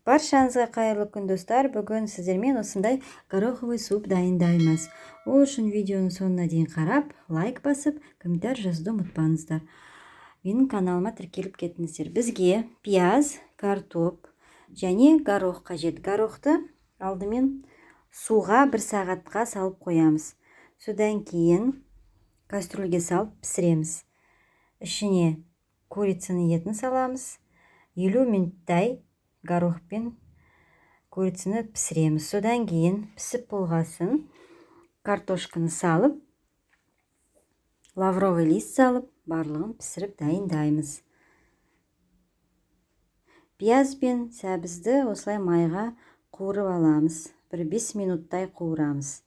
Баршаңызға қайырлы күн достар. Бүгін сіздермен осындай гороховый суп дайындаймыз. Ол үшін видеоның соңына дейін қарап, лайк басып, комментарий жазуды ұмытпаңыздар. Менің каналыма тіркеліп кетіңіздер. Бізге пияз, картоп және горох қажет. Горохты алдымен суға 1 сағатқа салып қоямыз. Содан кейін кастрюльге салып пісіреміз. Ішіне курицаның етін саламыз. 50 минуттай горох пен курицаны пісіреміз. Содан кейін пісіп болғасын картошканы салып, лавровый лист салып, барлығын пісіріп дайындаймыз. Пияз бен сәбізді осылай майға қуырып аламыз. 5 минуттай қуырамыз.